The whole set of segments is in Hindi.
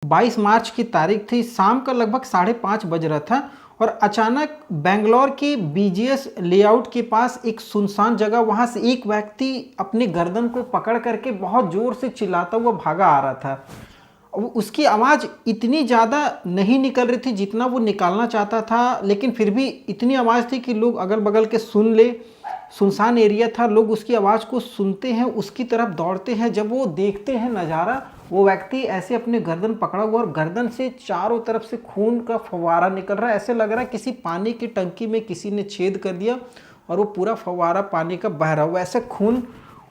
22 मार्च की तारीख थी, शाम का लगभग 5:30 बज रहा था और अचानक बेंगलोर के बीजीएस लेआउट के पास एक सुनसान जगह, वहां से एक व्यक्ति अपने गर्दन को पकड़ करके बहुत जोर से चिल्लाता हुआ भागा आ रहा था। उसकी आवाज़ इतनी ज़्यादा नहीं निकल रही थी जितना वो निकालना चाहता था, लेकिन फिर भी इतनी आवाज़ थी कि लोग अगल बगल के सुन ले। सुनसान एरिया था, लोग उसकी आवाज़ को सुनते हैं, उसकी तरफ दौड़ते हैं। जब वो देखते हैं नज़ारा, वो व्यक्ति ऐसे अपने गर्दन पकड़ा हुआ और गर्दन से चारों तरफ से खून का फव्वारा निकल रहा है। ऐसे लग रहा है किसी पानी की टंकी में किसी ने छेद कर दिया और वो पूरा फव्वारा पानी का बह रहा हुआ, ऐसे खून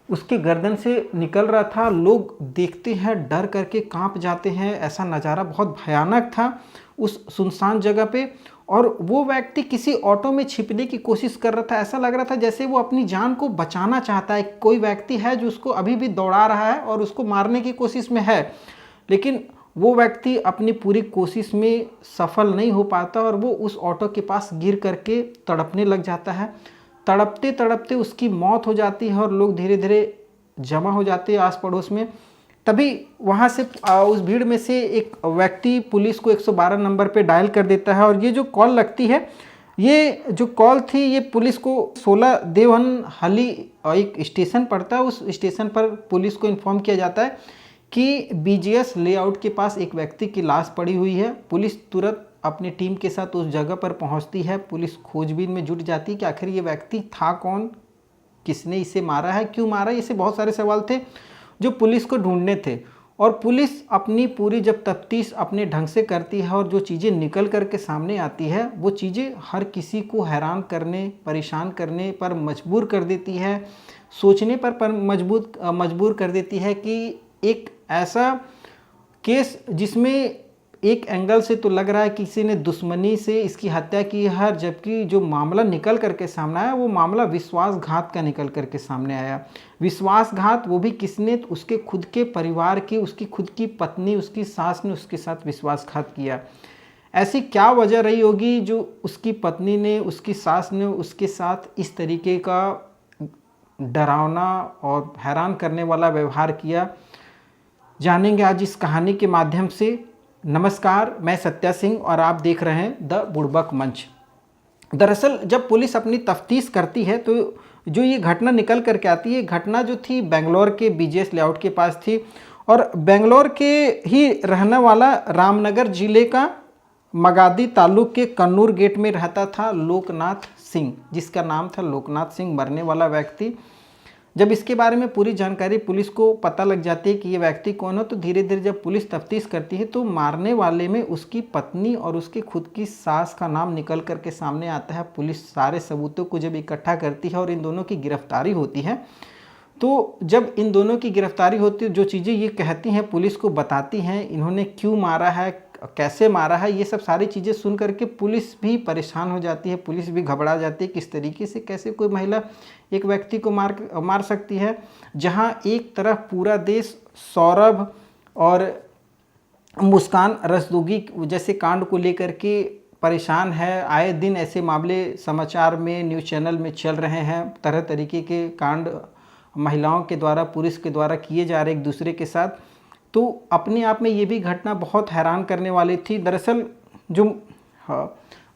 उसके गर्दन से निकल रहा था। लोग देखते हैं, डर करके कांप जाते हैं। ऐसा नज़ारा बहुत भयानक था उस सुनसान जगह पे। और वो व्यक्ति किसी ऑटो में छिपने की कोशिश कर रहा था। ऐसा लग रहा था जैसे वो अपनी जान को बचाना चाहता है। कोई व्यक्ति है जो उसको अभी भी दौड़ा रहा है और उसको मारने की कोशिश में है, लेकिन वो व्यक्ति अपनी पूरी कोशिश में सफल नहीं हो पाता और वो उस ऑटो के पास गिर करके तड़पने लग जाता है। तड़पते तड़पते उसकी मौत हो जाती है और लोग धीरे धीरे जमा हो जाते हैं आस पड़ोस में। तभी वहाँ से उस भीड़ में से एक व्यक्ति पुलिस को 112 नंबर पे डायल कर देता है और ये जो कॉल लगती है, ये जो कॉल थी, ये पुलिस को 16 देवनहली एक स्टेशन पड़ता है, उस स्टेशन पर पुलिस को इन्फॉर्म किया जाता है कि बीजीएस लेआउट के पास एक व्यक्ति की लाश पड़ी हुई है। पुलिस तुरंत अपनी टीम के साथ उस जगह पर पहुंचती है। पुलिस खोजबीन में जुट जाती है कि आखिर ये व्यक्ति था कौन, किसने इसे मारा है, क्यों मारा है। ऐसे बहुत सारे सवाल थे जो पुलिस को ढूंढने थे। और पुलिस अपनी पूरी जब तफ्तीश अपने ढंग से करती है और जो चीज़ें निकल कर के सामने आती है, वो चीज़ें हर किसी को हैरान करने, परेशान करने पर मजबूर कर देती है, सोचने पर मजबूर कर देती है कि एक ऐसा केस जिसमें एक एंगल से तो लग रहा है कि किसी ने दुश्मनी से इसकी हत्या की है, जबकि जो मामला निकल करके सामने आया वो मामला विश्वासघात का निकल करके सामने आया। विश्वासघात, वो भी किसने, तो उसके खुद के परिवार की, उसकी खुद की पत्नी, उसकी सास ने उसके साथ विश्वासघात किया। ऐसी क्या वजह रही होगी जो उसकी पत्नी ने, उसकी सास ने उसके साथ इस तरीके का डरावना और हैरान करने वाला व्यवहार किया, जानेंगे आज इस कहानी के माध्यम से। नमस्कार, मैं सत्या सिंह और आप देख रहे हैं द बुड़बक मंच। दरअसल जब पुलिस अपनी तफ्तीश करती है तो जो ये घटना निकल करके आती है, घटना जो थी बेंगलोर के बीजीएस लेआउट के पास थी और बेंगलोर के ही रहने वाला रामनगर जिले का मगादी तालुक के कन्नूर गेट में रहता था लोकनाथ सिंह, जिसका नाम था लोकनाथ सिंह, मरने वाला व्यक्ति। जब इसके बारे में पूरी जानकारी पुलिस को पता लग जाती है कि ये व्यक्ति कौन है, तो धीरे धीरे जब पुलिस तफ्तीश करती है तो मारने वाले में उसकी पत्नी और उसकी खुद की सास का नाम निकल करके सामने आता है। पुलिस सारे सबूतों को जब इकट्ठा करती है और इन दोनों की गिरफ्तारी होती है, तो जब इन दोनों की गिरफ्तारी होती है, जो चीज़ें ये कहती हैं पुलिस को बताती हैं, इन्होंने क्यों मारा है, कैसे मारा है, ये सब सारी चीज़ें सुन करके पुलिस भी परेशान हो जाती है, पुलिस भी घबरा जाती है। किस तरीके से, कैसे कोई महिला एक व्यक्ति को मार सकती है। जहां एक तरफ पूरा देश सौरभ और मुस्कान रस्तोगी जैसे कांड को लेकर के परेशान है, आए दिन ऐसे मामले समाचार में, न्यूज़ चैनल में चल रहे हैं, तरह तरीके के कांड महिलाओं के द्वारा, पुरुष के द्वारा किए जा रहे एक दूसरे के साथ। तो अपने आप में ये भी घटना बहुत हैरान करने वाली थी। दरअसल जो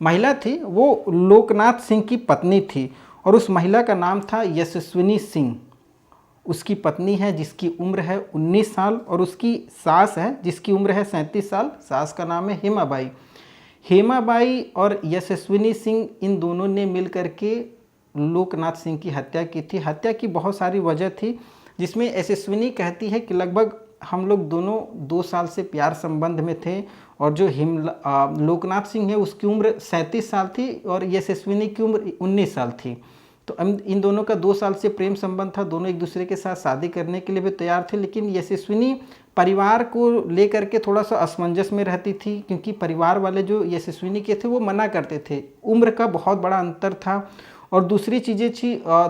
महिला थी वो लोकनाथ सिंह की पत्नी थी और उस महिला का नाम था यशस्विनी सिंह। उसकी पत्नी है जिसकी उम्र है 19 साल और उसकी सास है जिसकी उम्र है 37 साल। सास का नाम है हेमाबाई। हेमाबाई और यशस्विनी सिंह, इन दोनों ने मिल करके लोकनाथ सिंह की हत्या की थी। हत्या की बहुत सारी वजह थी, जिसमें यशस्विनी कहती है कि लगभग हम लोग दोनों 2 साल से प्यार संबंध में थे और जो लोकनाथ सिंह है उसकी उम्र 37 साल थी और यशस्विनी की उम्र 19 साल थी। तो इन दोनों का 2 साल से प्रेम संबंध था, दोनों एक दूसरे के साथ शादी करने के लिए भी तैयार थे। लेकिन यशस्विनी परिवार को लेकर के थोड़ा सा असमंजस में रहती थी, क्योंकि परिवार वाले जो यशस्विनी के थे वो मना करते थे, उम्र का बहुत बड़ा अंतर था। और दूसरी चीज़ें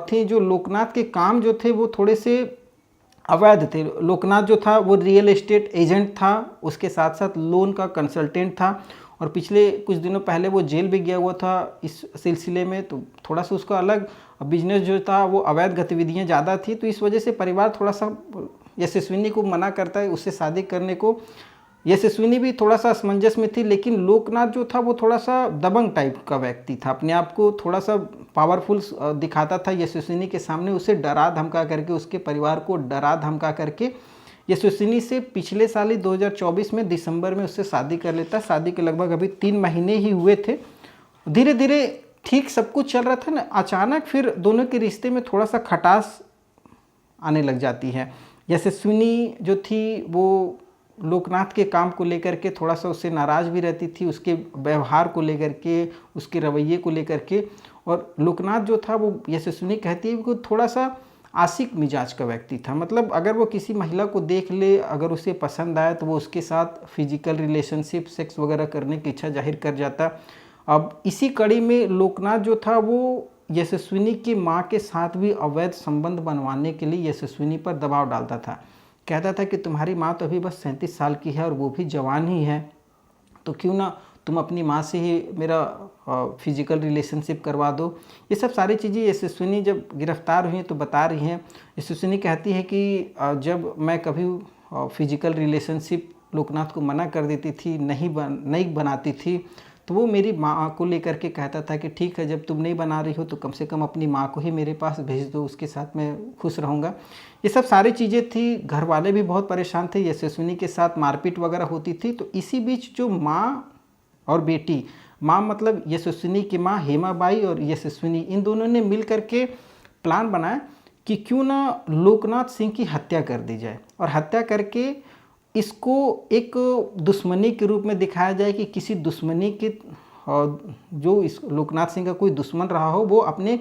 थी जो लोकनाथ के काम जो थे वो थोड़े से अवैध थे। लोकनाथ जो था वो रियल एस्टेट एजेंट था, उसके साथ साथ लोन का कंसल्टेंट था और पिछले कुछ दिनों पहले वो जेल भी गया हुआ था इस सिलसिले में। तो थोड़ा सा उसका अलग बिजनेस जो था वो अवैध गतिविधियां ज़्यादा थी, तो इस वजह से परिवार थोड़ा सा यशस्विनी को मना करता है उससे शादी करने को। यशस्विनी भी थोड़ा सा असमंजस में थी, लेकिन लोकनाथ जो था वो थोड़ा सा दबंग टाइप का व्यक्ति था, अपने आप को थोड़ा सा पावरफुल दिखाता था यशस्विनी के सामने। उसे डरा धमका करके, उसके परिवार को डरा धमका करके यशस्विनी से पिछले साल ही 2024 में दिसंबर में उससे शादी कर लेता। शादी के लगभग अभी 3 महीने ही हुए थे। धीरे धीरे ठीक सब कुछ चल रहा था ना, अचानक फिर दोनों के रिश्ते में थोड़ा सा खटास आने लग जाती है। यशस्विनी जो थी वो लोकनाथ के काम को लेकर के थोड़ा सा उससे नाराज़ भी रहती थी, उसके व्यवहार को लेकर के, उसके रवैये को लेकर के। और लोकनाथ जो था वो, यशस्विनी कहती है कि वो थोड़ा सा आशिक मिजाज का व्यक्ति था। मतलब अगर वो किसी महिला को देख ले, अगर उसे पसंद आए तो वो उसके साथ फिजिकल रिलेशनशिप, सेक्स वगैरह करने की इच्छा जाहिर कर जाता। अब इसी कड़ी में लोकनाथ जो था वो यशस्विनी की माँ के साथ भी अवैध संबंध बनवाने के लिए यशस्विनी पर दबाव डालता था। कहता था कि तुम्हारी माँ तो अभी बस 37 साल की है और वो भी जवान ही है, तो क्यों ना तुम अपनी माँ से ही मेरा फिजिकल रिलेशनशिप करवा दो। ये सब सारी चीज़ें यशस्विनी जब गिरफ्तार हुई तो बता रही हैं। यशस्विनी कहती है कि जब मैं कभी फिजिकल रिलेशनशिप लोकनाथ को मना कर देती थी, नहीं बनाती थी, तो वो मेरी माँ को लेकर के कहता था कि ठीक है, जब तुम नहीं बना रही हो तो कम से कम अपनी माँ को ही मेरे पास भेज दो, उसके साथ मैं खुश रहूँगा। ये सब सारी चीज़ें थी। घर वाले भी बहुत परेशान थे, यशस्विनी के साथ मारपीट वगैरह होती थी। तो इसी बीच जो माँ और बेटी, माँ मतलब यशस्विनी की माँ हेमाबाई और यशस्विनी, इन दोनों ने मिल करके प्लान बनाया कि क्यों ना लोकनाथ सिंह की हत्या कर दी जाए, और हत्या करके इसको एक दुश्मनी के रूप में दिखाया जाए कि किसी दुश्मनी के, जो इस लोकनाथ सिंह का कोई दुश्मन रहा हो, वो अपने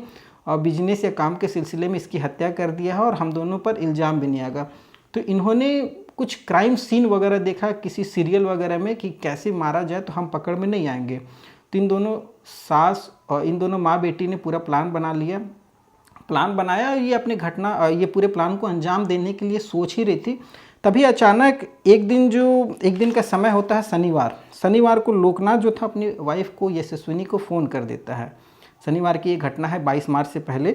बिजनेस या काम के सिलसिले में इसकी हत्या कर दिया है और हम दोनों पर इल्ज़ाम भी नहीं आएगा। तो इन्होंने कुछ क्राइम सीन वगैरह देखा किसी सीरियल वगैरह में कि कैसे मारा जाए तो हम पकड़ में नहीं आएंगे। तो इन दोनों सास और इन दोनों माँ बेटी ने पूरा प्लान बना लिया, प्लान बनाया। ये अपने ये पूरे प्लान को अंजाम देने के लिए सोच ही रही थी। तभी अचानक एक दिन का समय होता है शनिवार को लोकनाथ जो था अपनी वाइफ को, यशस्विनी को फ़ोन कर देता है। शनिवार की ये घटना है, 22 मार्च से पहले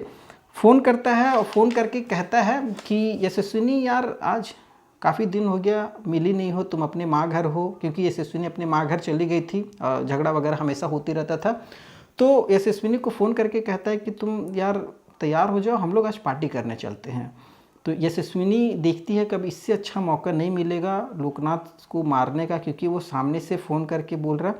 फ़ोन करता है और फ़ोन करके कहता है कि यशस्विनी यार, आज काफ़ी दिन हो गया मिली नहीं हो, तुम अपने माँ घर हो, क्योंकि यशस्विनी अपने माँ घर चली गई थी, झगड़ा वगैरह हमेशा होती रहता था। तो यशस्विनी को फ़ोन करके कहता है कि तुम यार तैयार हो जाओ, हम लोग आज पार्टी करने चलते हैं। तो यशस्विनी देखती है कभी इससे अच्छा मौका नहीं मिलेगा लोकनाथ को मारने का, क्योंकि वो सामने से फ़ोन करके बोल रहा।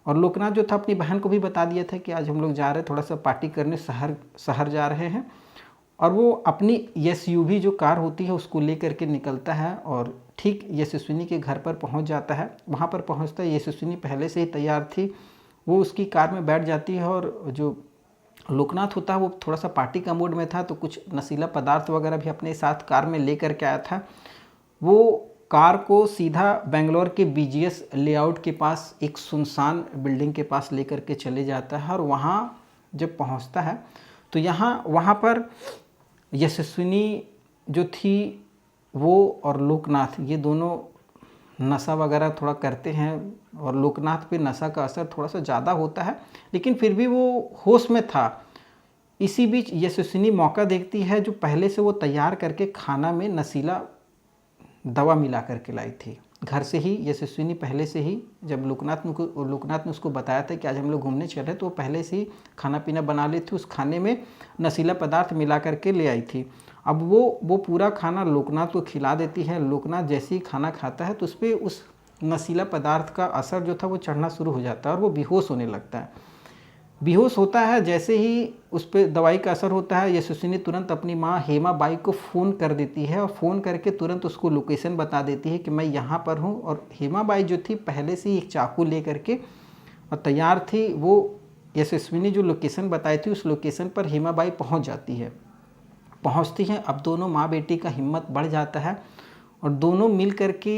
और लोकनाथ जो था अपनी बहन को भी बता दिया था कि आज हम लोग जा रहे हैं थोड़ा सा पार्टी करने, शहर जा रहे हैं। और वो अपनी एसयूवी जो कार होती है उसको लेकर के निकलता है और ठीक यशस्विनी के घर पर पहुंच जाता है। वहाँ पर पहुँचता है, यशस्विनी पहले से ही तैयार थी, वो उसकी कार में बैठ जाती है। और जो लोकनाथ होता है वो थोड़ा सा पार्टी का मूड में था, तो कुछ नशीला पदार्थ वगैरह भी अपने साथ कार में लेकर के आया था। वो कार को सीधा बेंगलोर के बीजीएस लेआउट के पास एक सुनसान बिल्डिंग के पास लेकर के चले जाता है। और वहाँ जब पहुँचता है तो वहाँ पर यशस्विनी जो थी वो और लोकनाथ, ये दोनों नशा वगैरह थोड़ा करते हैं और लोकनाथ पे नशा का असर थोड़ा सा ज़्यादा होता है, लेकिन फिर भी वो होश में था। इसी बीच यशस्विनी मौका देखती है, जो पहले से वो तैयार करके खाना में नशीला दवा मिला करके लाई थी घर से ही। यशस्विनी पहले से ही, जब लोकनाथ ने उसको बताया था कि आज हम लोग घूमने चल रहे, तो वो पहले से ही खाना पीना बना ली थी, उस खाने में नशीला पदार्थ मिला करके ले आई थी। अब वो पूरा खाना लोकनाथ को खिला देती है। लोकनाथ जैसे ही खाना खाता है तो उस पर उस नशीला पदार्थ का असर जो था वो चढ़ना शुरू हो जाता है और वो बेहोश होने लगता है। बेहोश होता है, जैसे ही उस पर दवाई का असर होता है, यशस्विनी तुरंत अपनी माँ हेमाबाई को फ़ोन कर देती है और फ़ोन करके तुरंत उसको लोकेशन बता देती है कि मैं यहाँ पर हूँ। और हेमाबाई जो थी पहले से ही एक चाकू ले करके और तैयार थी। वो यशस्विनी जो लोकेशन बताई थी उस लोकेशन पर हेमाबाई पहुँच पहुँचती हैं। अब दोनों माँ बेटी का हिम्मत बढ़ जाता है और दोनों मिल करके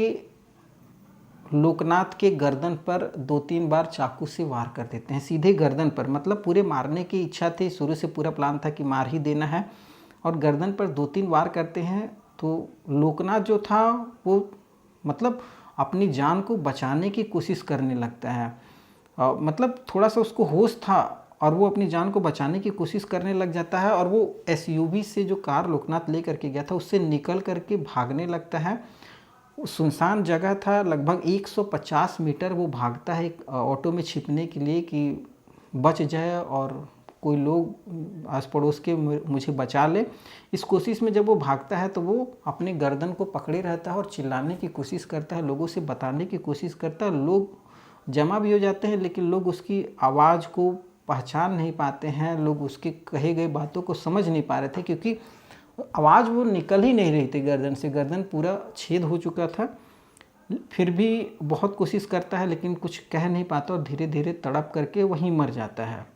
लोकनाथ के गर्दन पर 2-3 बार चाकू से वार कर देते हैं, सीधे गर्दन पर। मतलब पूरे मारने की इच्छा थी, शुरू से पूरा प्लान था कि मार ही देना है, और गर्दन पर 2-3 वार करते हैं। तो लोकनाथ जो था वो मतलब अपनी जान को बचाने की कोशिश करने लगता है। मतलब थोड़ा सा उसको होश था और वो अपनी जान को बचाने की कोशिश करने लग जाता है। और वो एसयूवी से जो कार लोकनाथ ले करके गया था उससे निकल करके भागने लगता है। सुनसान जगह था, लगभग 150 मीटर वो भागता है एक ऑटो में छिपने के लिए कि बच जाए और कोई लोग आस पड़ोस के मुझे बचा ले। इस कोशिश में जब वो भागता है तो वो अपने गर्दन को पकड़े रहता है और चिल्लाने की कोशिश करता है, लोगों से बताने की कोशिश करता है। लोग जमा भी हो जाते हैं लेकिन लोग उसकी आवाज़ को पहचान नहीं पाते हैं, लोग उसके कहे गए बातों को समझ नहीं पा रहे थे क्योंकि आवाज़ वो निकल ही नहीं रही थी गर्दन से, गर्दन पूरा छेद हो चुका था। फिर भी बहुत कोशिश करता है लेकिन कुछ कह नहीं पाता और धीरे धीरे तड़प करके वहीं मर जाता है।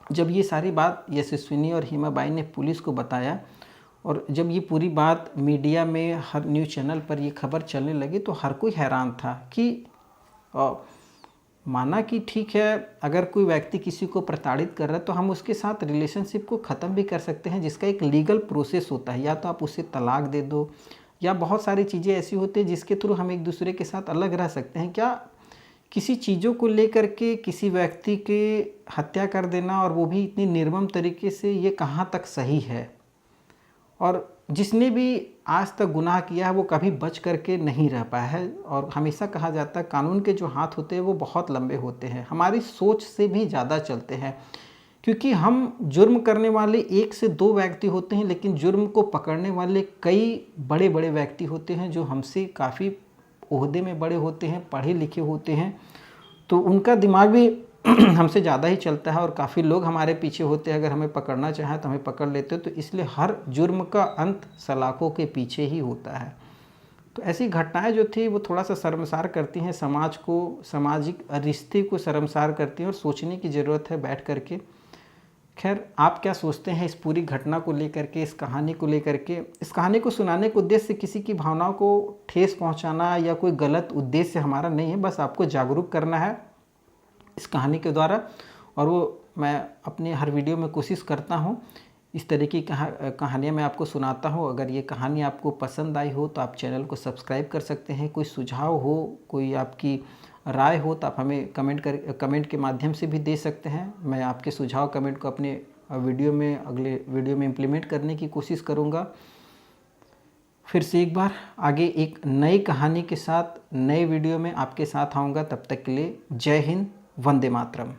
जब ये सारी बात यशस्विनी और हेमाबाई ने पुलिस को बताया और जब ये पूरी बात मीडिया में हर न्यूज़ चैनल पर ये खबर चलने लगी तो हर कोई हैरान था कि माना कि ठीक है, अगर कोई व्यक्ति किसी को प्रताड़ित कर रहा है तो हम उसके साथ रिलेशनशिप को ख़त्म भी कर सकते हैं, जिसका एक लीगल प्रोसेस होता है। या तो आप उसे तलाक दे दो या बहुत सारी चीज़ें ऐसी होती हैं जिसके थ्रू हम एक दूसरे के साथ अलग रह सकते हैं। क्या किसी चीज़ों को लेकर के किसी व्यक्ति के हत्या कर देना, और वो भी इतनी निर्मम तरीके से, ये कहाँ तक सही है? और जिसने भी आज तक गुनाह किया है वो कभी बच करके नहीं रह पाया है। और हमेशा कहा जाता है कानून के जो हाथ होते हैं वो बहुत लंबे होते हैं, हमारी सोच से भी ज़्यादा चलते हैं। क्योंकि हम जुर्म करने वाले 1 से 2 व्यक्ति होते हैं लेकिन जुर्म को पकड़ने वाले कई बड़े बड़े व्यक्ति होते हैं जो हमसे काफ़ी ओहदे में बड़े होते हैं, पढ़े लिखे होते हैं, तो उनका दिमाग भी हमसे ज़्यादा ही चलता है और काफ़ी लोग हमारे पीछे होते हैं। अगर हमें पकड़ना चाहें तो हमें पकड़ लेते हैं। तो इसलिए हर जुर्म का अंत सलाखों के पीछे ही होता है। तो ऐसी घटनाएं जो थी वो थोड़ा सा शर्मसार करती हैं समाज को, सामाजिक रिश्ते को शर्मसार करती हैं और सोचने की ज़रूरत है बैठ करके। खैर, आप क्या सोचते हैं इस पूरी घटना को लेकर के, इस कहानी को लेकर के? इस कहानी को सुनाने के उद्देश्य किसी की भावनाओं को ठेस पहुंचाना या कोई गलत उद्देश्य हमारा नहीं है, बस आपको जागरूक करना है इस कहानी के द्वारा। और वो मैं अपने हर वीडियो में कोशिश करता हूँ इस तरह की कहानियाँ मैं आपको सुनाता हूँ। अगर ये कहानी आपको पसंद आई हो तो आप चैनल को सब्सक्राइब कर सकते हैं। कोई सुझाव हो, कोई आपकी राय हो तो आप हमें कमेंट के माध्यम से भी दे सकते हैं। मैं आपके सुझाव कमेंट को अपने वीडियो में, अगले वीडियो में इम्प्लीमेंट करने की कोशिश करूँगा। फिर से एक बार आगे एक नई कहानी के साथ नए वीडियो में आपके साथ आऊँगा। तब तक के लिए जय हिंद, वंदे मातरम।